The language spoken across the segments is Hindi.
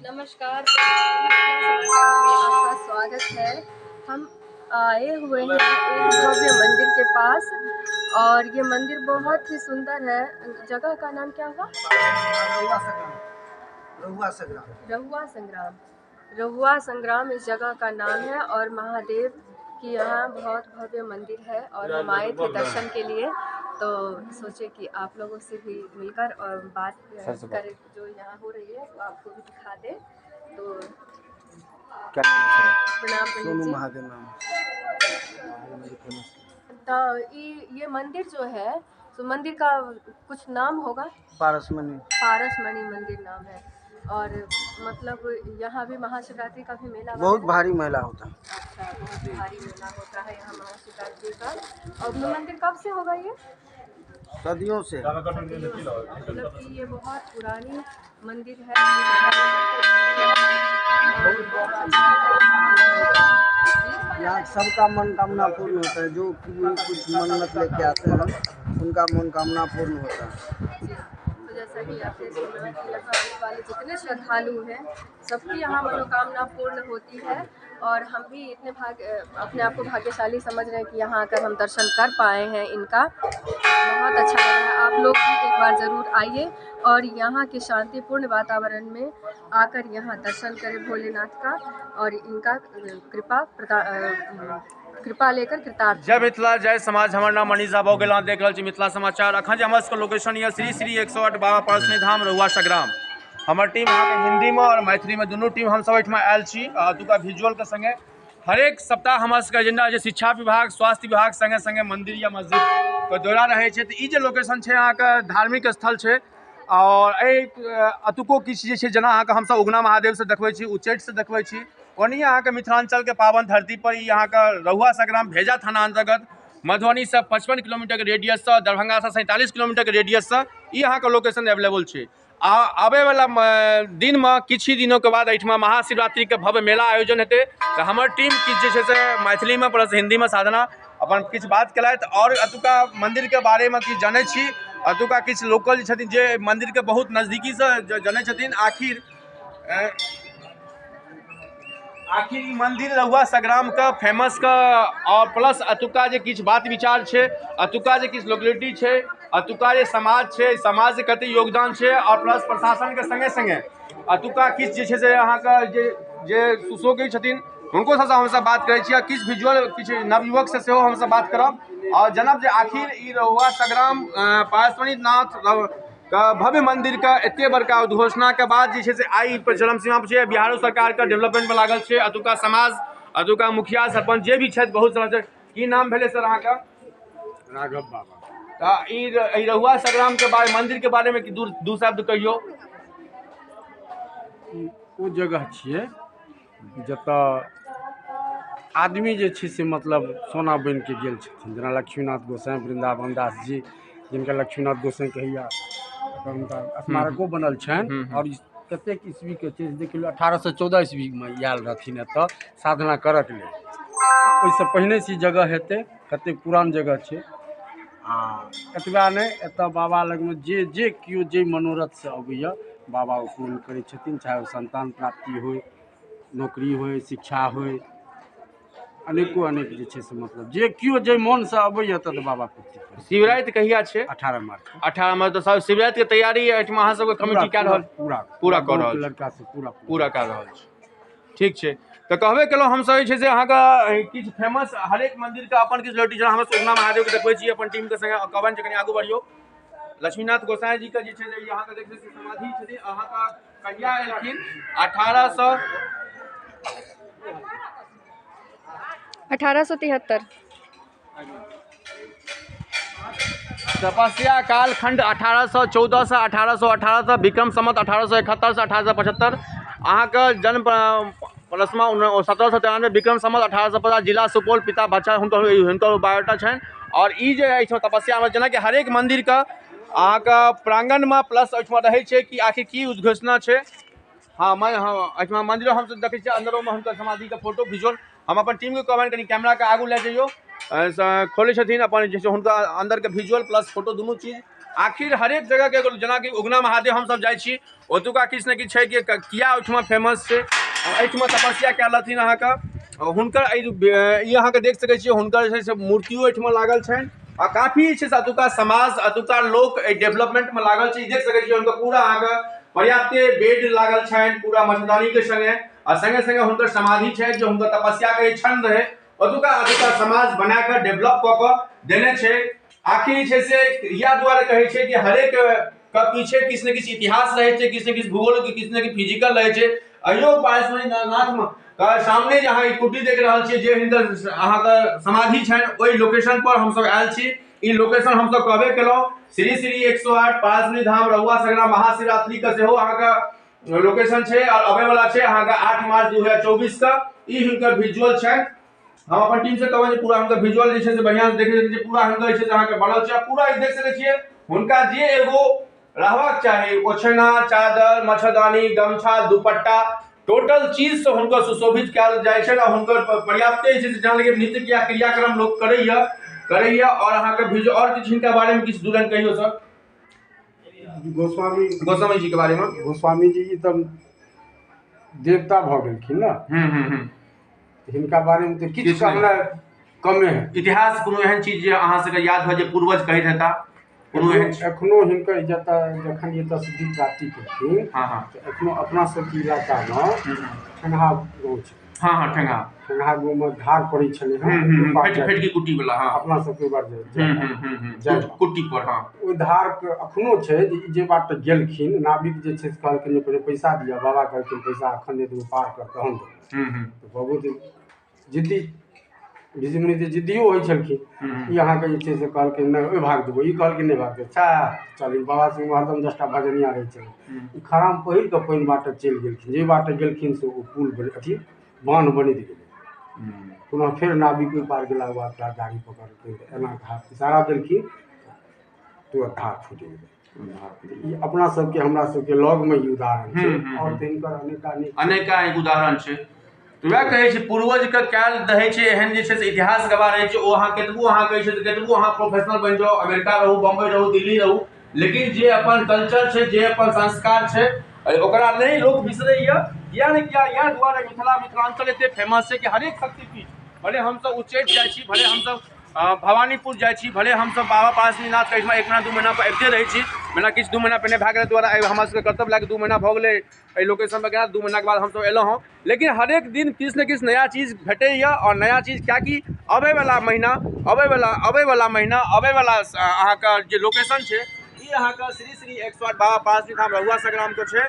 नमस्कार, आपका स्वागत है। हम आए हुए हैं एक भव्य मंदिर के पास और ये मंदिर बहुत ही सुंदर है। जगह का नाम क्या हुआ? रहुआ संग्राम। रहुआ संग्राम इस जगह का नाम है और महादेव की यहाँ बहुत भव्य मंदिर है और हम आए थे दर्शन के लिए, तो सोचे कि आप लोगों से भी मिलकर और बात करें जो यहाँ हो रही है, तो आपको भी दिखा दें। तो क्या नाम है? प्रणाम सोनू जी। महादेव नाम। तो ये मंदिर जो है, तो मंदिर का कुछ नाम होगा? पारसमणि मंदिर नाम है। और मतलब यहाँ भी महाशिवरात्रि का भी मेला बहुत भारी मेला होता है। अच्छा, बहुत भारी मेला होता है यहाँ महाशिवरात्रि का। और मंदिर कब से होगा ये? सदियों से। मतलब कि ये बहुत पुरानी मंदिर है। यहाँ सबका मनोकामना पूर्ण होता है, जो कुछ मन्नत लेके आते हैं उनका मनोकामना पूर्ण होता है। तो जैसा कि आपने सुना कि यहाँ आने वाले जितने श्रद्धालु हैं सबकी यहाँ मनोकामना पूर्ण होती है और हम भी इतने अपने आप को भाग्यशाली समझ रहे हैं कि यहाँ आकर हम दर्शन कर पाए हैं इनका। बहुत अच्छा लग रहा है। आप लोग भी एक बार ज़रूर आइए और यहाँ के शांतिपूर्ण वातावरण में आकर यहाँ दर्शन करें भोलेनाथ का और इनका कृपा लेकर कृतार्थ। जय मिथिला, जय समाज। हमार नाम मनीषा भोगेला, देख रहे मिथिला समाचार। अखन जे हमारे लोकेशन ये श्री 108 बाबा पारसमणि धाम रहुआ संग्राम। हमार टीम यहाँ के हिंदी में और मैथिली में दोनों टीम हम सब एठमा आयल छी। अतुका विजुअल के संगे हरेक सप्ताह हमारे सबके एजेंडा जे शिक्षा विभाग, स्वास्थ्य विभाग संगे संगे मंदिर या मस्जिद के दौरा रहे छै। तो ई जे लोकेशन छै यहाँ के धार्मिक स्थल छै और अतुको किछु जे छै जेना अहाँके हमसब उगना महादेव से देखबै छी, उच्चैठ से देखबै छी, ओनाहिए अहाँके मिथिलांचल के पावन धरती पर यहाँ का रहुआ संग्राम भेजा थाना अंतर्गत मधुबनी से 55 किलोमीटर के रेडियस से, दरभंगा से 47 किलोमीटर के रेडियस से यहाँ का लोकेशन अवेलेबल है। आबे वाला दिन में किछ ही दिनों के बाद एठमा महाशिवरात्रि के भव्य मेला आयोजन हेतै। तो हमार टीम किछ जे से मैथिली में प्लस हिंदी में साधना अपन किछ बात केलथि और अतुका मंदिर के बारे में किछ जानै छी। अतुका किछ लोकल छथिन जे मंदिर के बहुत नजदीकी से जानै छथिन। आखिर मंदिर रहुआ संग्राम का फेमस का और प्लस अतुका जे किछ बात विचार छे, अतुका जे किछ लोकेलिटी छे, अतुका जे समाज छे, समाज के कते योगदान छे और प्लस प्रशासन के संगे संगे अतुका किछ जे छे से अहाँ का जे सुशोगी छथिन उनको सबसे हम सब बात करै छी। किछ विजुअल किछ नवयुवक से सेहो हम सब बात करब और जनब जे आखिर ई रहुआ संग्राम पारसमणि नाथ का भव्य मंदिर का एते बड़का उद्घोषणा के बाद जे से आई पर चरम सीमा पर छे। बिहार सरकार का डेवलपमेंट में लागल छे। अतुका समाज, अतुका मुखिया सरपंच जे भी छे बहुत सारा छे। की नाम भेले सर अहाँ का? राघव बाबा। तो ई रहुआ संग्राम के बारे मंदिर के बारे में दू शब्द कहियो। वो जगह छे जतऽ आदमी जे छे से मतलब सोना बन के गेल छथिन, जेना लक्ष्मीनाथ गोसाई, वृंदावन दास जी, जिनका लक्ष्मीनाथ गोसाई कहैया उनका स्मारको बनल छनि। और कतेक ईस्वी के चीज देख लियौ, 1814 ईस्वी में आयल रहथिन एतऽ साधना करऽ के लेल। ओहिसँ पहिने से जगह हेतै, कतेक पुरान जगह छै। आ एतबा नहि, एतऽ बाबा लगमे जे केओ जे मनोरथ से अबैया बाबा ओ पूर्ण करै छथिन, चाहे ओ संतान प्राप्ति होय, नौकरी होय, शिक्षा होय, अनेको अनेक जे छै से मतलब जे केओ जे मन से अबैया तऽ बाबा पूर्ति करै। शिवरात्रि कहिया छे? 18 मार्च। 18 मार्च। तो शिवरात्रि के तैयारी एठमा अहाँ सबके कमिटी कऽ रहल पूरा कऽ रहल लड़का से पूरा कऽ रहल छै। ठीक छै। तो कहबे केलहुँ हमसब जे छै से अहाँके किछु फेमस हरेक मंदिर के अपन किछु लोकेलिटी, जेना हमसब उगना महादेव के देखबै छी अपन टीम के संगे। कहबनि जे कनि आगू बढ़ियो। लक्ष्मीनाथ गोसाई जी के जे छै से यहाँ के देखै छी समाधि छथिन। अहाँ का कहिया एलखिन? 1873। तपस्या काल खंड 1814 से 1818 तक, विक्रम संवत 1871 से 1875। अहाँ के जन्म प्लसमा 1793, विक्रम संवत 1850, जिला सुपौल, पिता बच्चा हुनकर बायोडाटा छनि। और ई जे एहिठाम तपस्या में जेना कि हरेक मंदिर का अहाँ का प्रांगण में प्लस एहिठाम रहै छै कि आखिर की उद्घोषणा छै। हाँ एहिठाम मंदिर हम सब देखै छियै अंदरों में हुनकर समाधि के फोटो विजुअल। हम अपन टीम के कहबनि कनि कैमरा के आगू ले जाइयो, खोले छथिन अपन जे हुनका अंदर के विजुअल प्लस फोटो दोनों चीज आखिर हरेक जगह के जना कि उगना महादेव हम सब जाइ छी ओतुका किछु ने किछु छै कि किया ओहिठमा फेमस छै एहिठमा तपस्या कयलथिन अहाँके हुनकर ई अहाँके देख सकै छियै हुनकर जे छै से मूर्तियो एहिठमा लागल छनि आ काफी जे छै से एतुका समाज एतुका लोक एहि डेवलपमेंटमे लागल छै देख सकै छियै हुनकर पूरा अहाँके पर्याप्ते बेड लागल छनि पूरा मच्छरदानीके संगे आ संगे संगे हुनकर समाधि छनि जे हुनकर तपस्याके क्षण रहै ओतुका समाज बना कऽ डेवलप कऽ कऽ देने छै आखिर जे छै से इएह दुआरे कहै छै कि हरेक के पीछे किछु ने किछु इतिहास रहै छै किछु ने किछु भूगोल किछु ने किछु फिजिकल रहै छै अहियो पार्श्वनाथमे सामने जे अहाँ ई कुटी देख रहल छियै जे हिनकर अहाँके समाधि छनि ओहि लोकेशन पर हमसब आयल छी ई लोकेशन हमसब कहबे केलहुँ श्री श्री 108 पारसनी धाम रहुआ सगरा महाशिवरात्रि के सेहो अहाँके लोकेशन छै और अबै वाला छै अहाँके 8 मार्च 2024 के ई हिनकर विजुअल छनि हम अपन टीम से कहबै पूरा हुनकर विजुअल जे छै से बढ़िया से देखे छै पूरा हुनकर जे छै से अहाँके बनल छै पूरा ई देख सकै छियै हुनका जे एगो रहबाक चाही ओछैना चादर मच्छरदानी गमछा दुपट्टा टोटल चीज से हुनकर सुशोभित कयल जाइ छै और हुनकर पर्याप्ते जे छै से जहाँ लगे नित्य क्रियाक्रम लोक करैया और अहाँके विजुअल और किछु हिनका बारे में किछु दू लाइन कहियो सर गोस्वामी जी के बारे में गोस्वामी जी तब देवता भऽ गेलखिन ने हिनका बारे में तो किछु हमरा कमे है इतिहास कोनो एहन चीज जे अहाँ सबके याद हो जे पूर्वज कहैत हेता कोनो एहन एखनो हिनकर जखन एतऽ सिद्धि प्राप्ति केलखिन एखनो अपना सबके इलाकामे ठेंगहा गाँव छै ठेंगहा गाँवमे धार पड़ै छलै फटकी कुट्टी वाला अपना सबके बार कुट्टी पर ओहि धारके एखनो छै जे बाट गेलखिन नाविक जे छै से कहलखिन जे पहिले पैसा दिअ बाबा कहलखिन पैसा एखन नहि देबै पार कर तहन देबै बहुत जिद्दी ऋषि मुनि जे जिद्दियो होइ छलखिन ई अहाँके जे छै से कहलखिन नहि ओहि भाग देबै ई कहलखिन नहि भाग देबै अच्छा चलू बाबा सिंह हरदम 10टा भजनिया रहै छलै ई खराम पहिर कऽ पानि बाटे चलि गेलखिन जे बाटे गेलखिन से ओ पुल अथी बान्ह बनैत गेलै पुनः फेर नाविक ओहि पार गेलाके बाद ओकरा गाड़ी पकड़लकै एना हाथ इशारा देलखिन तुरंत धार फूटि गेलै ई अपना सबके हमरा सबके लगमे ई उदाहरण छै और हिनकर अनेक उदाहरण छै वएह कहै छै पूर्वज के कयल रहै छै एहन जे छै से इतिहास गवाह रहै छै ओ अहाँ कतबो अहाँ कहै छै कतबो अहाँ प्रोफेशनल बनि जाउ अमेरिका रहू बम्बई रहू दिल्ली रहू लेकिन जे अपन कल्चर छै जे अपन संस्कार छै ओकरा नहीं लोग बिसरैया किया ने किया इएह दुआरे मिथिलांचल एते फेमस छै कि हरेक शक्तिपीठ भले हमसब उच्चैठ जाइ छी भले हमसब भवानीपुर जाइ छी भले हमसब बाबा पार्श्वनाथ के एहिठमा 1 महीना 2 महीना पर अबिते रहै छी जेना किछु 2 महीना पहिने भए गेलै द्वारा हमरा सबके कर्तव्य लए 2 महीना भऽ गेलै एहि लोकेशन पर गेला 2 महीना के बाद हमसब एलहुँ हँ लेकिन हरेक दिन किछु ने किछु नया चीज भेटैया और नया चीज क्या कि अबै वाला महीना अहाँके जे लोकेशन छै ई अहाँके श्री श्री 108 बाबा पार्श्वनाथ धाम रहुआ संग्राम के छै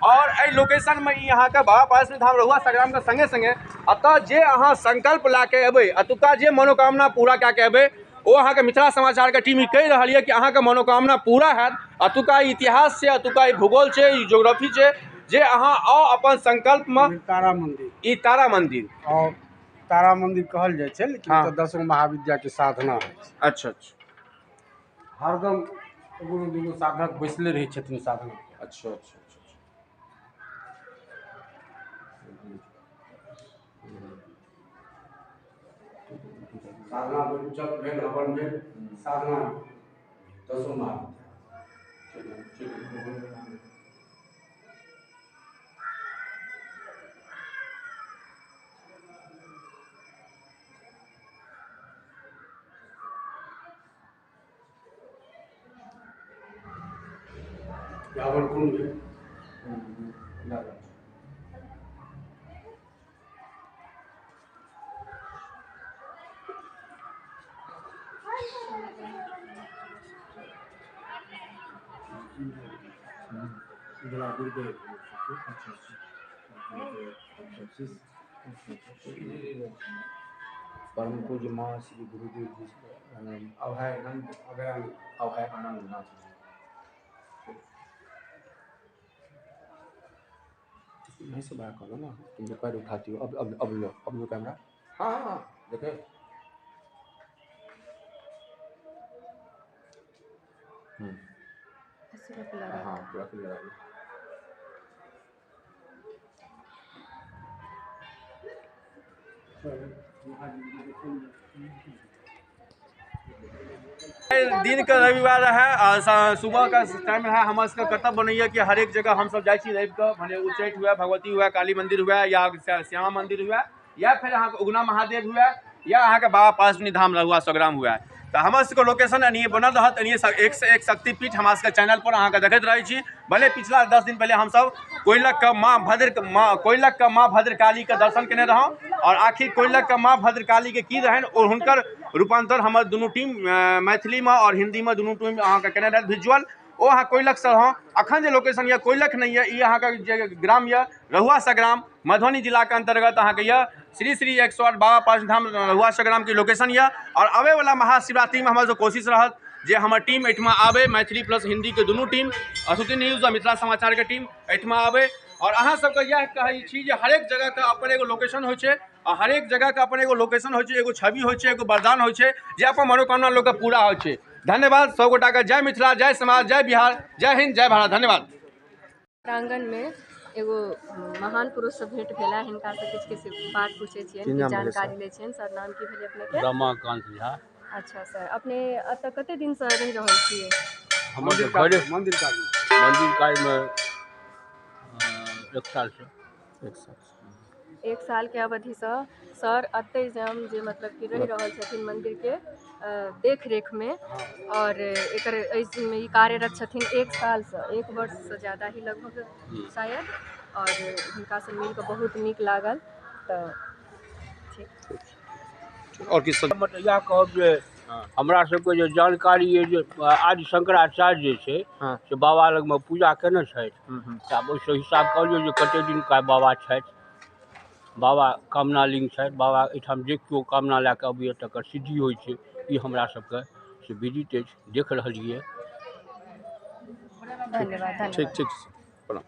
और एहि लोकेशन में ई अहाँके बाबा पार्श्वनाथ धाम रहुआ संग्राम के संगे संगे अतः जे अहाँ संकल्प लए के एबै एतुका जे मनोकामना पूरा कए के एबै ओ अहाँके मिथिला समाचार के टीम ई कहि रहल यऽ कि अहाँके मनोकामना पूरा हैत एतुका इतिहास छै एतुका भूगोल छै ई ज्योग्राफी छै जे अहाँ अपन संकल्प में तारा मंदिर ई तारा मंदिर और तारा मंदिर कहल जाइ छै लेकिन तो 10 महाविद्या के साधना अच्छा हरदम एगो दूगो साधक बैसले रहै छथिन साधना अच्छा साधना पर भेल अपन भेल साधना 10 महाविद्या यावल कुंड परम पूज्य माँ श्री गुरुदेव जी अभय आनंद नाथ यहीं से बात करो ना तुम जो पैर उठाती हो अब लो कैमरा हाँ देखे हाँ पूरा क्लियर आ गया दिन का रविवार है, सुबह का टाइम है। हमारे सबका कर्तव्य बनैया कि हर एक जगह हम सब जाइ छी रवि के, भने उच्चैठ हुआ, भगवती हुआ, काली मंदिर हुआ, या श्यामा मंदिर हुआ, या फिर अहाँ के उगना महादेव हुआ, या अहाँ के बाबा पार्श्वनी धाम रहुआ सग्राम हुआ। तो हमारे सबके लोकेशन एनिए बनल रहत, एनिए एक से एक शक्तिपीठ हमारे सबके चैनल पर अहाँ के देखैत रहै छी। भले पिछला 10 दिन पहले हम सब कोइलख के माँ भद्रकाली के दर्शन केने रहौं, और आखिर कोइलख के माँ भद्रकाली के की रहन और हुनकर रूपांतर हमर दुनू टीम मैथिली में और हिंदी में दुनू टीम अहाँ के केने रहत विजुअल। ओ अहाँ कोइलख से रहौं। अखन जे लोकेशन ये कोइलख नहीं है, ये अहाँ के जे ग्राम ये रहुआ सग्राम, मधुबनी जिला के अंतर्गत अहाँ के ये श्री श्री 108 बाबा पार्श्वनाथ धाम रहुआ सग्राम की लोकेशन ये। और आवे वाला महाशिवरात्रि में हमारे जो कोशिश रहत जे हमर टीम एठमा आवे, मैथिली प्लस हिंदी के दुनू टीम, असुती न्यूज और मिथिला समाचार के टीम एठमा आवे। और अहाँ सबके यह कहै छी जे हरेक जगह के अपन एगो लोकेशन होइ छै, और हरेक जगह के अपन एगो लोकेशन होइ छै, एगो छवि होइ छै, एगो वरदान होइ छै, जे अपन मनोकामना लोग के पूरा होइ छै। धन्यवाद सब गोटा के। जय मिथिला, जय समाज, जय बिहार, जय हिंद, जय भारत। धन्यवाद। प्रांगण में एगो महान पुरुष से भेंट भेला, हिनका से किछु बात पूछे छियनि, जानकारी ले छियनि। सर नाम की भेलै अपने के? रमाकांत झा। अच्छा सर, अपने अतः कते दिन से रहि रहल छियै? हमर तो घरे मंदिर काज में 1 साल से। 1 साल के अवधि से सर अतै हम जे मतलब कि रहि रहल छथिन मंदिर के देख रेख में, और एकर ई कार्यरत छथिन 1 साल से, 1 वर्ष से ज़्यादा ही लगभग शायद। और हुनका से मिल के बहुत नीक लागल। तो ठीक और किस मतलब यह कहब जे हमरा सबके जे जानकारी ये जे आदि शंकराचार्य जे छै से बाबा लग में पूजा केने छथि, आब ओहि हिसाब कहलियो जे कते दिन का बाबा छथि। बाबा कामना लिंग छथि, बाबा एहिठाम जे केओ कामना लए कऽ अबैए तकर सिद्धि होइ छै। ई हमरा सबके से विदित अछि, देख रहलियै। धन्यवाद। ठीक प्रणाम।